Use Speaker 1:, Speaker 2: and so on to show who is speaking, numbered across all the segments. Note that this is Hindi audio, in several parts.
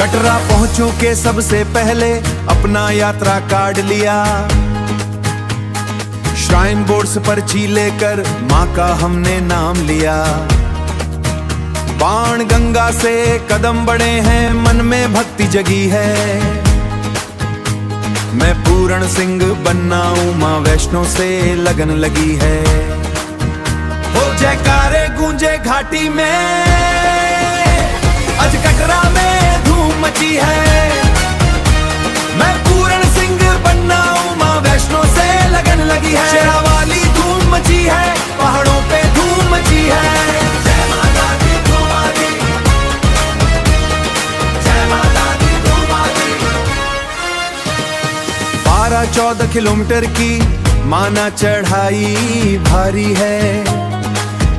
Speaker 1: कटरा पहुंचू के सबसे पहले अपना यात्रा कार्ड लिया। श्राइन बोर्ड से पर्ची लेकर माँ का हमने नाम लिया। बाण गंगा से कदम बढ़े हैं, मन में भक्ति जगी है। मैं पूरण सिंह बन्ना हूं, माँ वैष्णो से लगन लगी है। हो जयकारे गूंजे घाटी में, आज कटरा में धूम मची है। मैं पूरण सिंह बन्ना हूं, माँ वैष्णो से लगन लगी है। शेरावाली धूम मची है, पहाड़ों पे धूम मची है। जय माता दी धूम आ गई, जय माता दी धूम आ गई। 12-14 किलोमीटर की माना चढ़ाई भारी है।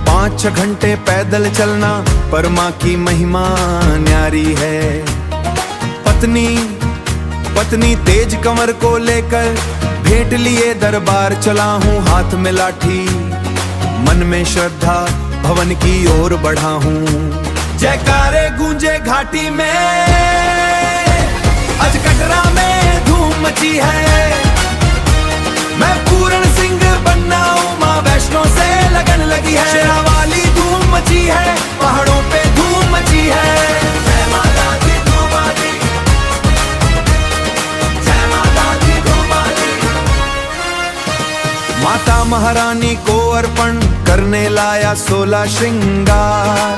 Speaker 1: 5-6 घंटे पैदल चलना, पर माँ की महिमा न्यारी है। पत्नी तेज कंवर को लेकर भेंट लिए दरबार चला हूँ। हाथ में लाठी, मन में श्रद्धा, भवन की ओर बढ़ा हूँ। जयकारे गूंजे घाटी में, आज कटरा में धूम मची है। मैं पूरण सिंह बन्ना हूं, माँ वैष्णो से लगन लगी है। शेरावाली धूम मची है, पहाड़ों पे धूम मची है। जय माता दी धूम आ गई, जय माता दी धूम आ गई। माता महारानी को अर्पण करने लाया 16 श्रृंगार।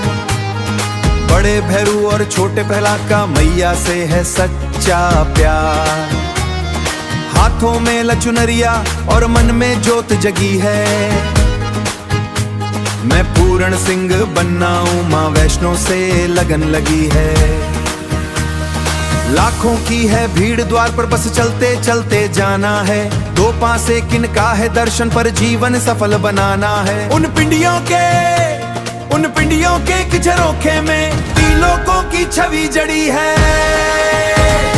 Speaker 1: बड़े भैरू और छोटे प्रहलाद का मैया से है सच्चा प्यार। हाथों में लचुनरिया और मन में ज्योत जगी है। मैं पूरण सिंह बन्ना हूं, माँ वैष्णो से लगन लगी है। लाखों की है भीड़ द्वार पर, बस चलते चलते जाना है। 2 पासे किनका है दर्शन, पर जीवन सफल बनाना है। उन पिंडियों के झरोखे में तीलों की छवि जड़ी है।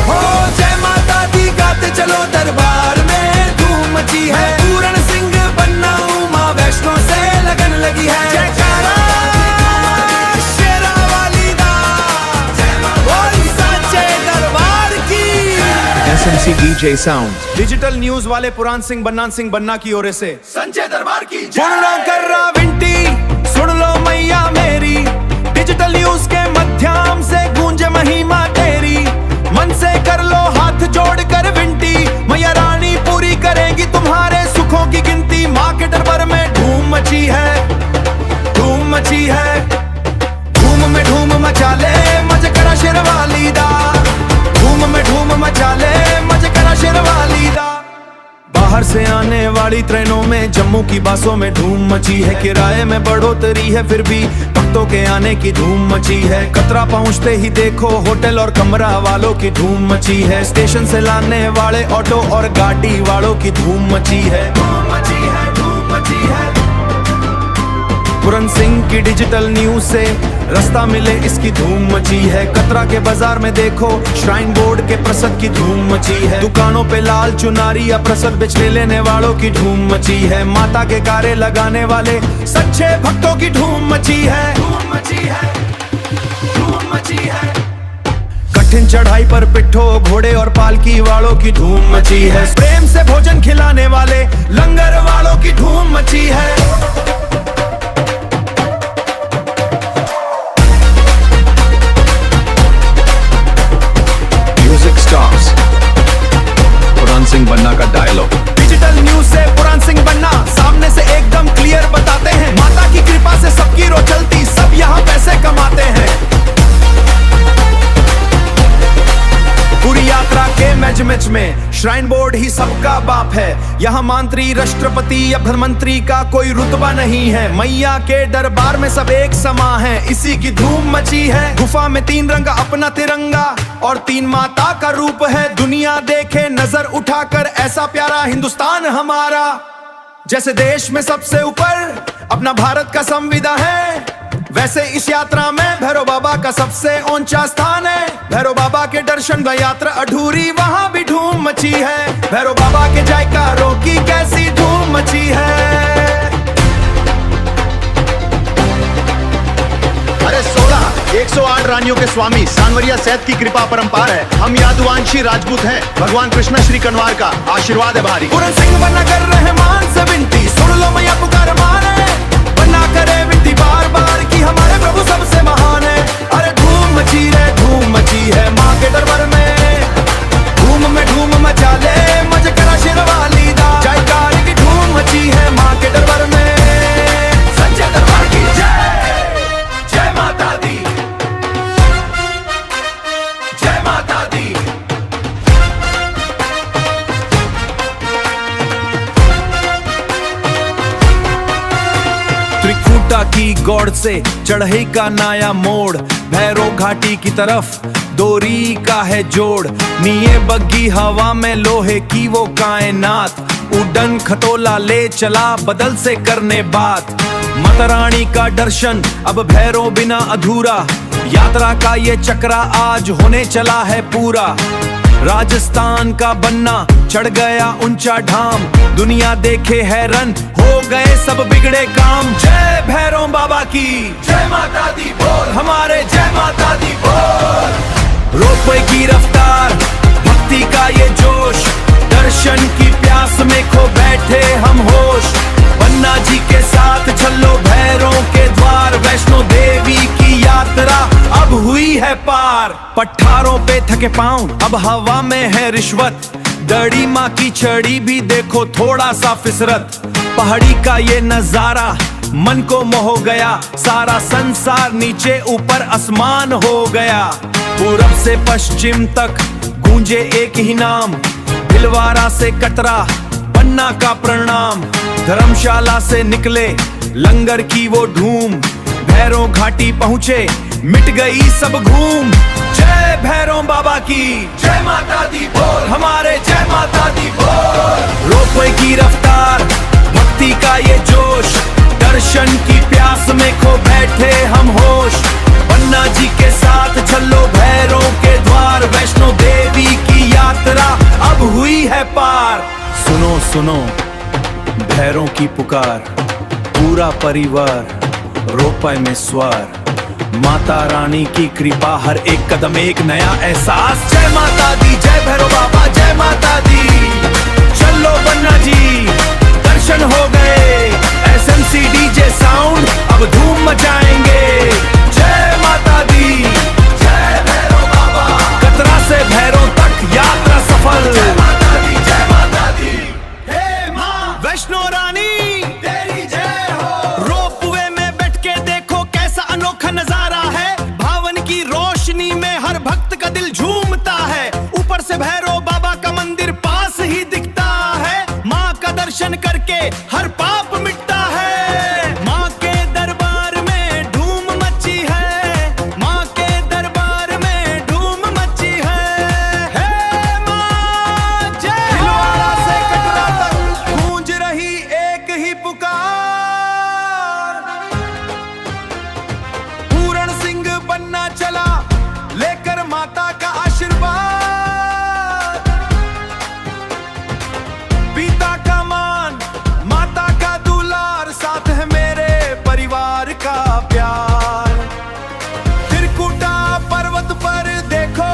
Speaker 1: हो जय माता दी गाते चलो दरबार में धूम मची है। पूरण सिंह बन्ना हूं, माँ वैष्णो से लगन लगी है। जयकारा शेरावाली दा, बोल साचे दरबार की।
Speaker 2: SMC DJ Sound
Speaker 1: digital news वाले पुराण सिंह बन्ना की ओर से
Speaker 3: संजय दरबार की
Speaker 1: पूर्ण कर रहा विंटी, सुन लो मैया मेरी। डिजिटल न्यूज के माध्यम से गूंजे महिमा तेरी। मन से कर लो हाथ जोड़ कर विनती, मैया रानी पूरी करेगी तुम्हारे सुखों की गिनती। माँ के दरबार में धूम मची है, धूम मची है। धूम में धूम मचा ले, मज करा शेरवाली दा। धूम में धूम मचा ले, मज करा शेरवाली दा। बाहर से आने वाली ट्रेनों में, जम्मू की बसों में धूम मची है। किराए में बढ़ोतरी है, फिर भी भक्तों के आने की धूम मची है। कतरा पहुंचते ही देखो होटल और कमरा वालों की धूम मची है। स्टेशन से लाने वाले ऑटो और गाड़ी वालों की धूम मची है। धूम मची है, धूम मची है। पूरण सिंह की डिजिटल न्यूज से रास्ता मिले, इसकी धूम मची है। कतरा के बाजार में देखो श्राइन बोर्ड के प्रसाद की धूम मची है। दुकानों पे लाल चुनारी या प्रसाद बेचने लेने वालों की धूम मची है। माता के कारे लगाने वाले सच्चे भक्तों की धूम मची है। धूम मची है, धूम मची है। कठिन चढ़ाई पर पिट्ठो घोड़े और पालकी वालों की धूम मची है। प्रेम से भोजन खिलाने वाले लंगर वालों की धूम मची है।
Speaker 2: Stars पुराण सिंह बन्ना का डायलॉग।
Speaker 1: डिजिटल न्यूज से पुराण सिंह बन्ना सामने से एकदम क्लियर बताते हैं। माता की कृपा से सबकी रो चलती, सब यहाँ पैसे कमाते हैं। पूरी यात्रा के मैच में श्राइन बोर्ड ही सबका बाप है। यहाँ मंत्री, राष्ट्रपति या प्रधानमंत्री का कोई रुतबा नहीं है। मैया के दरबार में सब एक समा है, इसी की धूम मची है। गुफा में 3 रंग अपना तिरंगा और 3 माता का रूप है। दुनिया देखे नजर उठाकर, ऐसा प्यारा हिंदुस्तान हमारा। जैसे देश में सबसे ऊपर अपना भारत का संविधान है, वैसे इस यात्रा में भैरव बाबा का सबसे ऊंचा स्थान है। भैरव बाबा के दर्शन व यात्रा अधूरी, वहां भी धूम मची है। भैरव बाबा के जयकारों की कैसी धूम मची है।
Speaker 3: अरे 16 108 रानियों के स्वामी सानवरिया सैद की कृपा परंपार है। हम यादवांशी राजपूत हैं। भगवान कृष्ण श्री कनवार का आशीर्वाद है भारी।
Speaker 1: पूरन सिंह बन्ना कर रहमान से विनती, सुन लो मैया पुकार मारे, बन्ना करे विनती बार बार की हमारे प्रभु सबसे महान है। अरे धूम मची है माँ के दरबार में, धूम मचा ले मज करा शेरवाली दा, जयकार की धूम मची है माँ के दरबार में। सच्चे दरबार की जय, जय माता दी, जय माता दी। त्रिकुटा की गौड़ से चढ़ई का नया मोड़, भैरो घाटी की तरफ डोरी का है जोड़, नीए बग्गी हवा में लोहे की वो कायनात, उड़न खतोला ले चला बदल से करने बात। माता रानी का दर्शन अब भैरो बिना अधूरा, यात्रा का ये चक्रा आज होने चला है पूरा। राजस्थान का बन्ना चढ़ गया ऊंचा ढाम, दुनिया देखे हैरान हो गए सब बिगड़े काम। जय भैरव बाबा की, जय माता दी बोल, हमारे जय माता दी बोल। रोपवे की रफ्तार, भक्ति का ये जोश, दर्शन की प्यास में खो बैठे हम होश। बन्ना जी के साथ चलो भैरों के द्वार, वैष्णो देवी की यात्रा अब हुई है पार। पठारों पे थके पांव अब हवा में है रिश्वत, दड़ी माँ की छड़ी भी देखो थोड़ा सा फिसरत। पहाड़ी का ये नजारा मन को मोह गया, सारा संसार नीचे ऊपर आसमान हो गया। पूरब से पश्चिम तक गूंजे एक ही नाम, भिलवाड़ा से कटरा बन्ना का प्रणाम। धर्मशाला से निकले लंगर की वो धूम, भैरव घाटी पहुंचे मिट गई सब घूम। जय भैरव बाबा की, जय माता दी बोल, हमारे जय माता दी बोल। रोपवे की रफ्तार, भक्ति का ये जोश, दर्शन की प्यास में खो बैठे हम होश। बन्ना जी के साथ चलो भैरों के द्वार, वैष्णो देवी की यात्रा अब हुई है पार। सुनो सुनो भैरों की पुकार, पूरा परिवार रोपवे में स्वार। माता रानी की कृपा हर एक कदम एक नया एहसास। जय माता दी, जय भैरव बाबा, जय माता दी। चलो बन्ना जी दर्शन हो गए, SMC DJ साउंड अब धूम मचाएंगे। जय माता दी, जय भैरव बाबा, कतरा से भैरव तक यात्रा सफल। जय माता दी, जय माता दी। हे माँ वैष्णो रानी तेरी जय हो। रोपवे में बैठ के देखो कैसा अनोखा नजारा है, भावन की रोशनी में हर भक्त का दिल झूमता है। ऊपर से भैरव बाबा का मंदिर पास ही दिखता है, माँ का दर्शन करके हर पाप मिटता है। माँ के दरबार में धूम मची है, माँ के दरबार में धूम मची है। हे माँ जय। भिलवाड़ा से कटरा तक गूंज रही एक ही पुकार, पूरन सिंह बन्ना चला लेकर माता का आशीर्वाद। पिता का मान, माता का दुलार, साथ है मेरे परिवार का प्यार। त्रिकुटा पर्वत पर देखो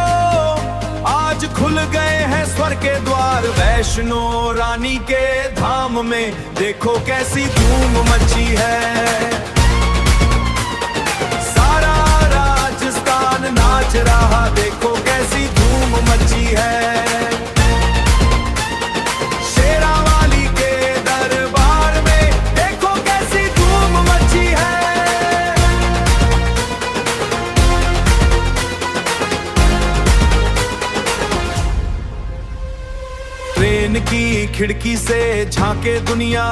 Speaker 1: आज खुल गए हैं स्वर्ग के द्वार, वैष्णो रानी के धाम में देखो कैसी धूम मची है। सारा राजस्थान नाच रहा, देखो कैसी धूम मची है। शेरावाली के दरबार में देखो कैसी धूम मची है। ट्रेन की खिड़की से झांके दुनिया,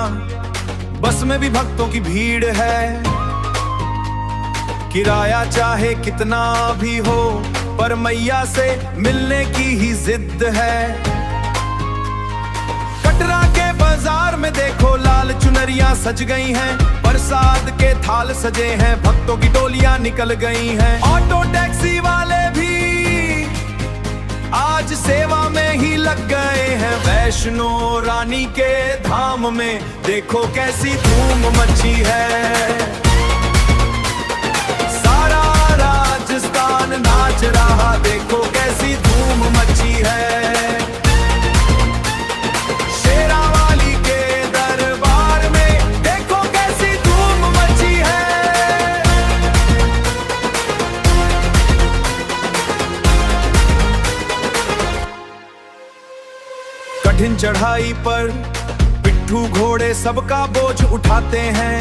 Speaker 1: बस में भी भक्तों की भीड़ है। किराया चाहे कितना भी हो, पर मैया से मिलने की ही जिद है। कटरा के बाजार में देखो लाल चुनरियां सज गई हैं, प्रसाद के थाल सजे हैं, भक्तों की टोलियां निकल गई हैं। ऑटो टैक्सी वाले भी आज सेवा में ही लग गए हैं, वैष्णो रानी के धाम में देखो कैसी धूम मची है। सारा राज हिंदुस्तान नाच रहा, देखो कैसी धूम मची है। शेरावाली के दरबार में देखो कैसी धूम मची है। कठिन चढ़ाई पर पिट्ठू घोड़े सबका बोझ उठाते हैं,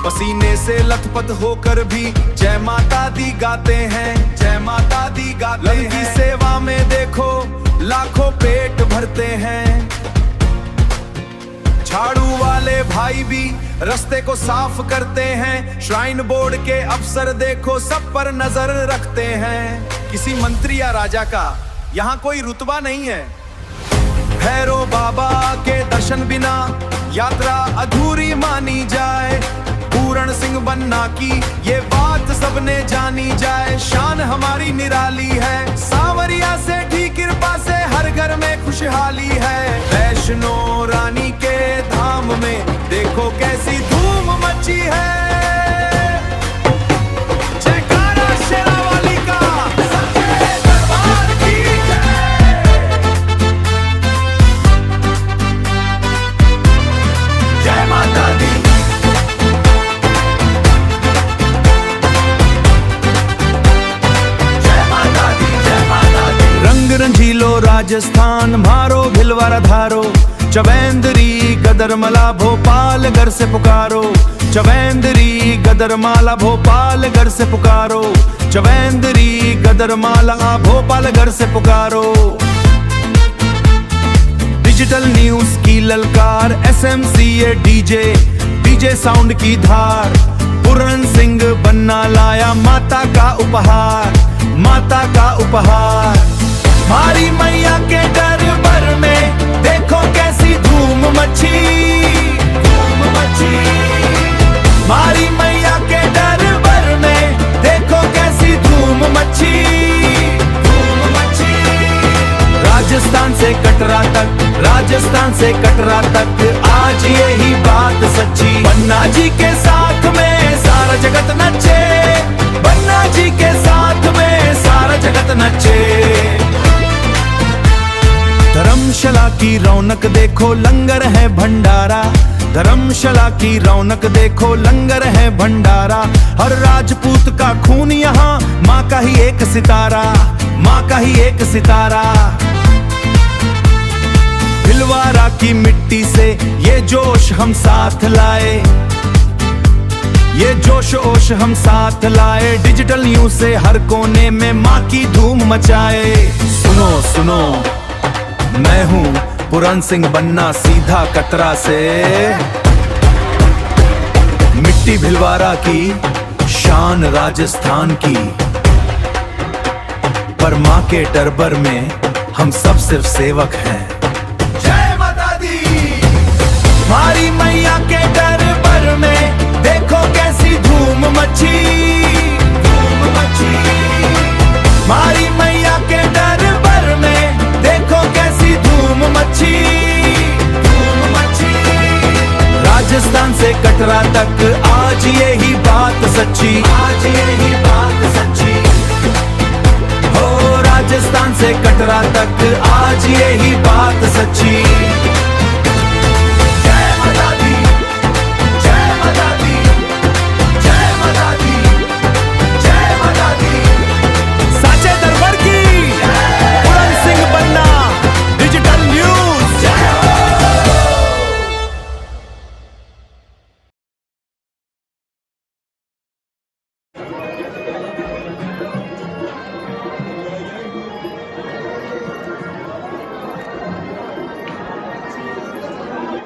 Speaker 1: पसीने से लथपथ होकर भी जय माता दी गाते हैं, जय माता दी गाते हैं। की सेवा में देखो लाखों पेट भरते हैं, झाड़ू वाले भाई भी रास्ते को साफ करते हैं, श्राइन बोर्ड के अफसर देखो सब पर नजर रखते हैं। किसी मंत्री या राजा का यहाँ कोई रुतबा नहीं है। भैरव बाबा के दर्शन बिना यात्रा अधूरी मानी जाए, पूरण सिंह बनना की ये बात सबने जानी जाए। शान हमारी निराली है, सांवरिया सेठ की कृपा से हर घर में खुशहाली है। वैष्णो रानी के धाम में देखो कैसी धूम मची है। जयकारा शेरावाली का, सच्चे दरबार की जय। जय माता दी। रंगीलो राजस्थान मारो भिलवारा धारो, चवेंदरी गदरमाला भोपाल घर से पुकारो, चवेंदरी गदरमाला भोपाल घर से पुकारो, चवेंदरी गदरमाला भोपाल घर से पुकारो। डिजिटल न्यूज की ललकार, एसएमसीए डीजे साउंड की धार, पूरण सिंह बनना लाया माता का उपहार, माता का उपहार। मारी मैया के दरबार में देखो कैसी धूम मची, धूम मची। मारी मैया के दरबार में देखो कैसी धूम मची, धूम मची। राजस्थान से कटरा तक, राजस्थान से कटरा तक आज यही बात सच्ची। बन्ना जी के साथ में सारा जगत नचे, बन्ना जी के साथ में सारा जगत नचे। धर्मशाला की रौनक देखो लंगर है भंडारा, धर्मशाला की रौनक देखो लंगर है भंडारा। हर राजपूत का खून यहाँ, माँ का ही एक सितारा, माँ का ही एक सितारा। भिलवारा की मिट्टी से ये जोश हम साथ लाए, ये जोश ओश हम साथ लाए। डिजिटल न्यूज से हर कोने में माँ की धूम मचाए। सुनो सुनो मैं हूँ पूरण सिंह बनना सीधा कटरा से, मिट्टी भिलवारा की शान राजस्थान की, पर माँ के दरबार में हम सब सिर्फ सेवक हैं। जय माता दी। मारी मैया के दरबार में देखो कैसी धूम मची, धूम मची। मारी मैया के दरबार में देखो कैसी धूम मची, धूम मची। राजस्थान से कटरा तक आज यही बात सच्ची, आज यही बात सच्ची। हो राजस्थान से कटरा तक आज यही बात सच्ची।